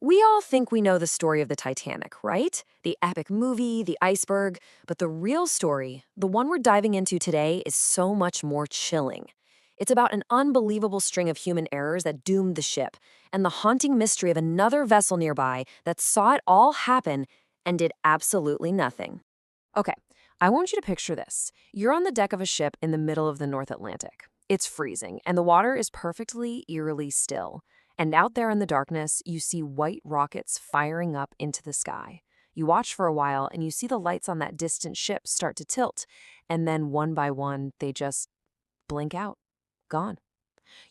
We all think we know the story of the Titanic, right? The epic movie, the iceberg. But the real story, the one we're diving into today, is so much more chilling. It's about an unbelievable string of human errors that doomed the ship, and the haunting mystery of another vessel nearby that saw it all happen and did absolutely nothing. Okay, I want you to picture this. You're on the deck of a ship in the middle of the North Atlantic. It's freezing, and the water is perfectly, eerily still. And out there in the darkness, you see white rockets firing up into the sky. You watch for a while, and you see the lights on that distant ship start to tilt. And then, one by one, they just blink out. Gone.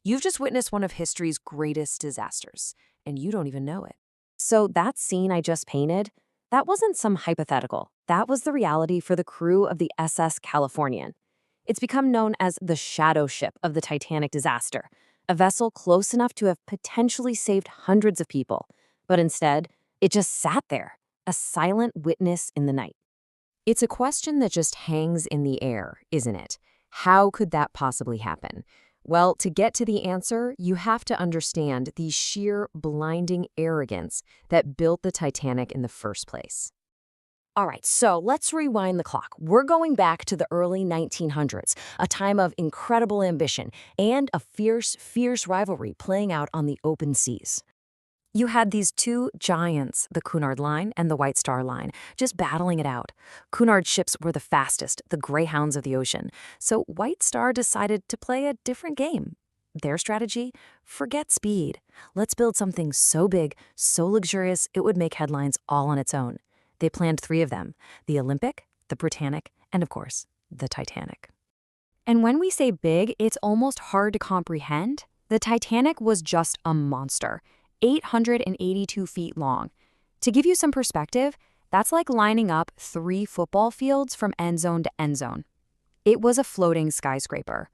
You've just witnessed one of history's greatest disasters, and you don't even know it. So that scene I just painted, that wasn't some hypothetical. That was the reality for the crew of the SS Californian. It's become known as the shadow ship of the Titanic disaster, a vessel close enough to have potentially saved hundreds of people. But instead, it just sat there, a silent witness in the night. It's a question that just hangs in the air, isn't it? How could that possibly happen? Well, to get to the answer, you have to understand the sheer blinding arrogance that built the Titanic in the first place. All right, so let's rewind the clock. We're going back to the early 1900s, a time of incredible ambition and a fierce, fierce rivalry playing out on the open seas. You had these two giants, the Cunard Line and the White Star Line, just battling it out. Cunard's ships were the fastest, the greyhounds of the ocean. So White Star decided to play a different game. Their strategy? Forget speed. Let's build something so big, so luxurious, it would make headlines all on its own. They planned three of them: the Olympic, the Britannic, and of course, the Titanic. And when we say big, it's almost hard to comprehend. The Titanic was just a monster, 882 feet long. To give you some perspective, that's like lining up 3 football fields from end zone to end zone. It was a floating skyscraper.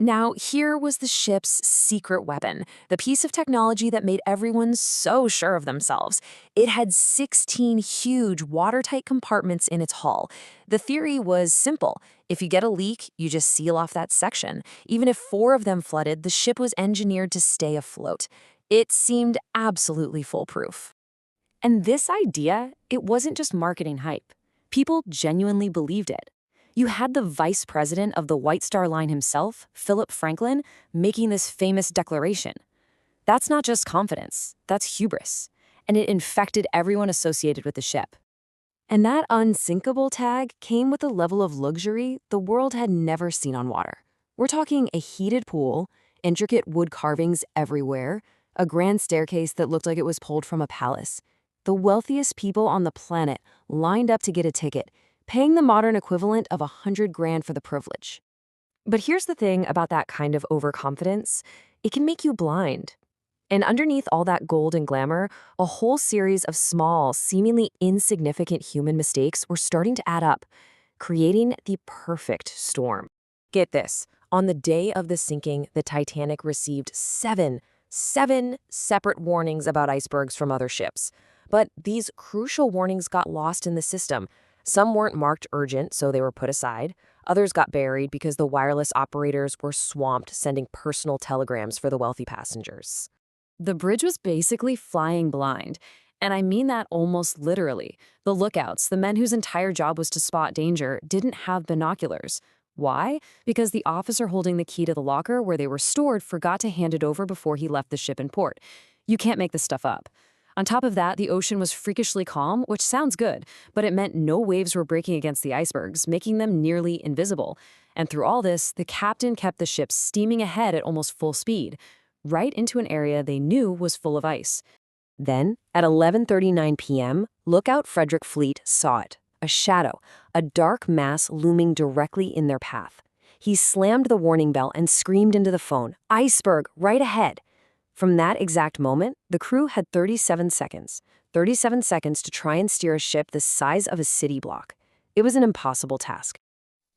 Now, here was the ship's secret weapon, the piece of technology that made everyone so sure of themselves. It had 16 huge watertight compartments in its hull. The theory was simple. If you get a leak, you just seal off that section. Even if 4 of them flooded, the ship was engineered to stay afloat. It seemed absolutely foolproof. And this idea, it wasn't just marketing hype. People genuinely believed it. You had the vice president of the White Star Line himself, Philip Franklin, making this famous declaration. That's not just confidence, that's hubris. And it infected everyone associated with the ship. And that unsinkable tag came with a level of luxury the world had never seen on water. We're talking a heated pool, intricate wood carvings everywhere, a grand staircase that looked like it was pulled from a palace. The wealthiest people on the planet lined up to get a ticket, paying the modern equivalent of $100,000 for the privilege. But here's the thing about that kind of overconfidence: it can make you blind. And underneath all that gold and glamour, a whole series of small, seemingly insignificant human mistakes were starting to add up, creating the perfect storm. Get this, on the day of the sinking, the Titanic received seven separate warnings about icebergs from other ships. But these crucial warnings got lost in the system. Some weren't marked urgent, so they were put aside. Others got buried because the wireless operators were swamped sending personal telegrams for the wealthy passengers. The bridge was basically flying blind, and I mean that almost literally. The lookouts, the men whose entire job was to spot danger, didn't have binoculars. Why? Because the officer holding the key to the locker where they were stored forgot to hand it over before he left the ship in port. You can't make this stuff up. On top of that, the ocean was freakishly calm, which sounds good, but it meant no waves were breaking against the icebergs, making them nearly invisible. And through all this, the captain kept the ship steaming ahead at almost full speed, right into an area they knew was full of ice. Then, at 11:39 p.m., Lookout Frederick Fleet saw it, a shadow, a dark mass looming directly in their path. He slammed the warning bell and screamed into the phone, "Iceberg, right ahead!" From that exact moment, the crew had 37 seconds. 37 seconds to try and steer a ship the size of a city block. It was an impossible task.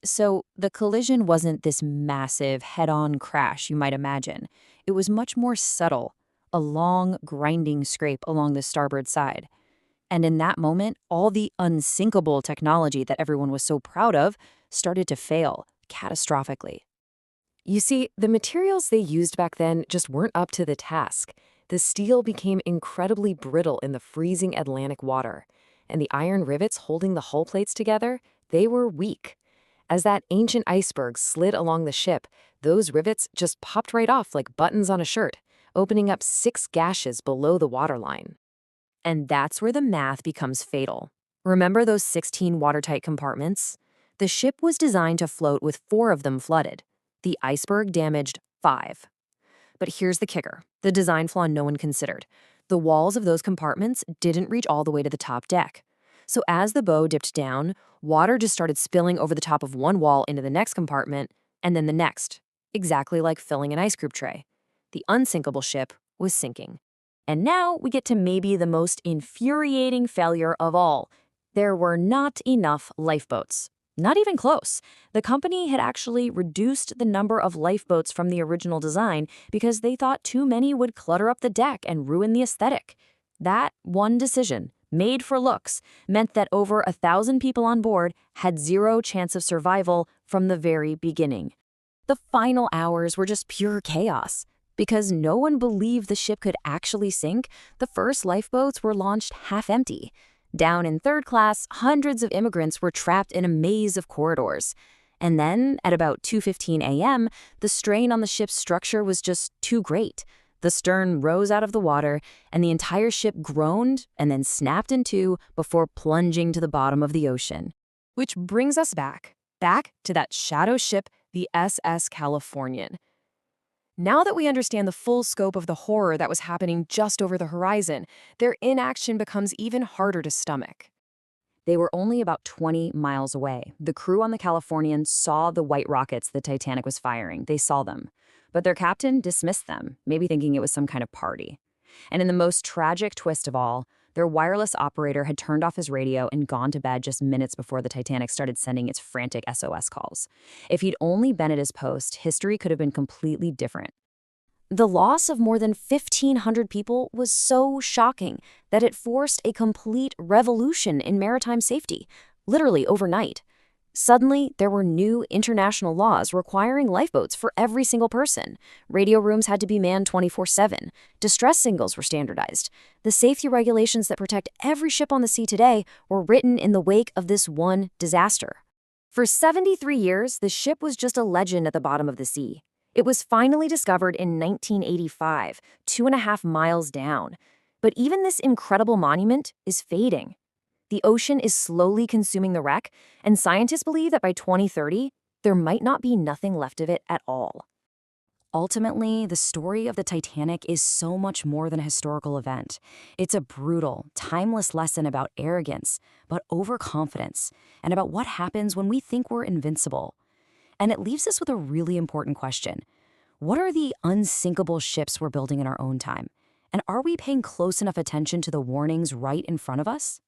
So the collision wasn't this massive head-on crash you might imagine. It was much more subtle, a long, grinding scrape along the starboard side. And in that moment, all the unsinkable technology that everyone was so proud of started to fail catastrophically. You see, the materials they used back then just weren't up to the task. The steel became incredibly brittle in the freezing Atlantic water, and the iron rivets holding the hull plates together, they were weak. As that ancient iceberg slid along the ship, those rivets just popped right off like buttons on a shirt, opening up 6 gashes below the waterline. And that's where the math becomes fatal. Remember those 16 watertight compartments? The ship was designed to float with 4 of them flooded. The iceberg damaged 5. But here's the kicker, the design flaw no one considered. The walls of those compartments didn't reach all the way to the top deck. So as the bow dipped down, water just started spilling over the top of one wall into the next compartment, and then the next, exactly like filling an ice cube tray. The unsinkable ship was sinking. And now we get to maybe the most infuriating failure of all. There were not enough lifeboats. Not even close. The company had actually reduced the number of lifeboats from the original design because they thought too many would clutter up the deck and ruin the aesthetic. That one decision, made for looks, meant that over 1,000 people on board had 0 chance of survival from the very beginning. The final hours were just pure chaos. Because no one believed the ship could actually sink, the first lifeboats were launched half-empty. Down in third class, hundreds of immigrants were trapped in a maze of corridors. And then, at about 2:15 a.m., the strain on the ship's structure was just too great. The stern rose out of the water, and the entire ship groaned and then snapped in two before plunging to the bottom of the ocean. Which brings us back to that shadow ship, the SS Californian. Now that we understand the full scope of the horror that was happening just over the horizon, their inaction becomes even harder to stomach. They were only about 20 miles away. The crew on the Californian saw the white rockets the Titanic was firing. They saw them. But their captain dismissed them, maybe thinking it was some kind of party. And in the most tragic twist of all, their wireless operator had turned off his radio and gone to bed just minutes before the Titanic started sending its frantic SOS calls. If he'd only been at his post, history could have been completely different. The loss of more than 1,500 people was so shocking that it forced a complete revolution in maritime safety, literally overnight. Suddenly, there were new international laws requiring lifeboats for every single person. Radio rooms had to be manned 24/7. Distress signals were standardized. The safety regulations that protect every ship on the sea today were written in the wake of this one disaster. For 73 years, the ship was just a legend at the bottom of the sea. It was finally discovered in 1985, 2.5 miles down. But even this incredible monument is fading. The ocean is slowly consuming the wreck, and scientists believe that by 2030, there might not be nothing left of it at all. Ultimately, the story of the Titanic is so much more than a historical event. It's a brutal, timeless lesson about arrogance, about overconfidence, and about what happens when we think we're invincible. And it leaves us with a really important question. What are the unsinkable ships we're building in our own time? And are we paying close enough attention to the warnings right in front of us?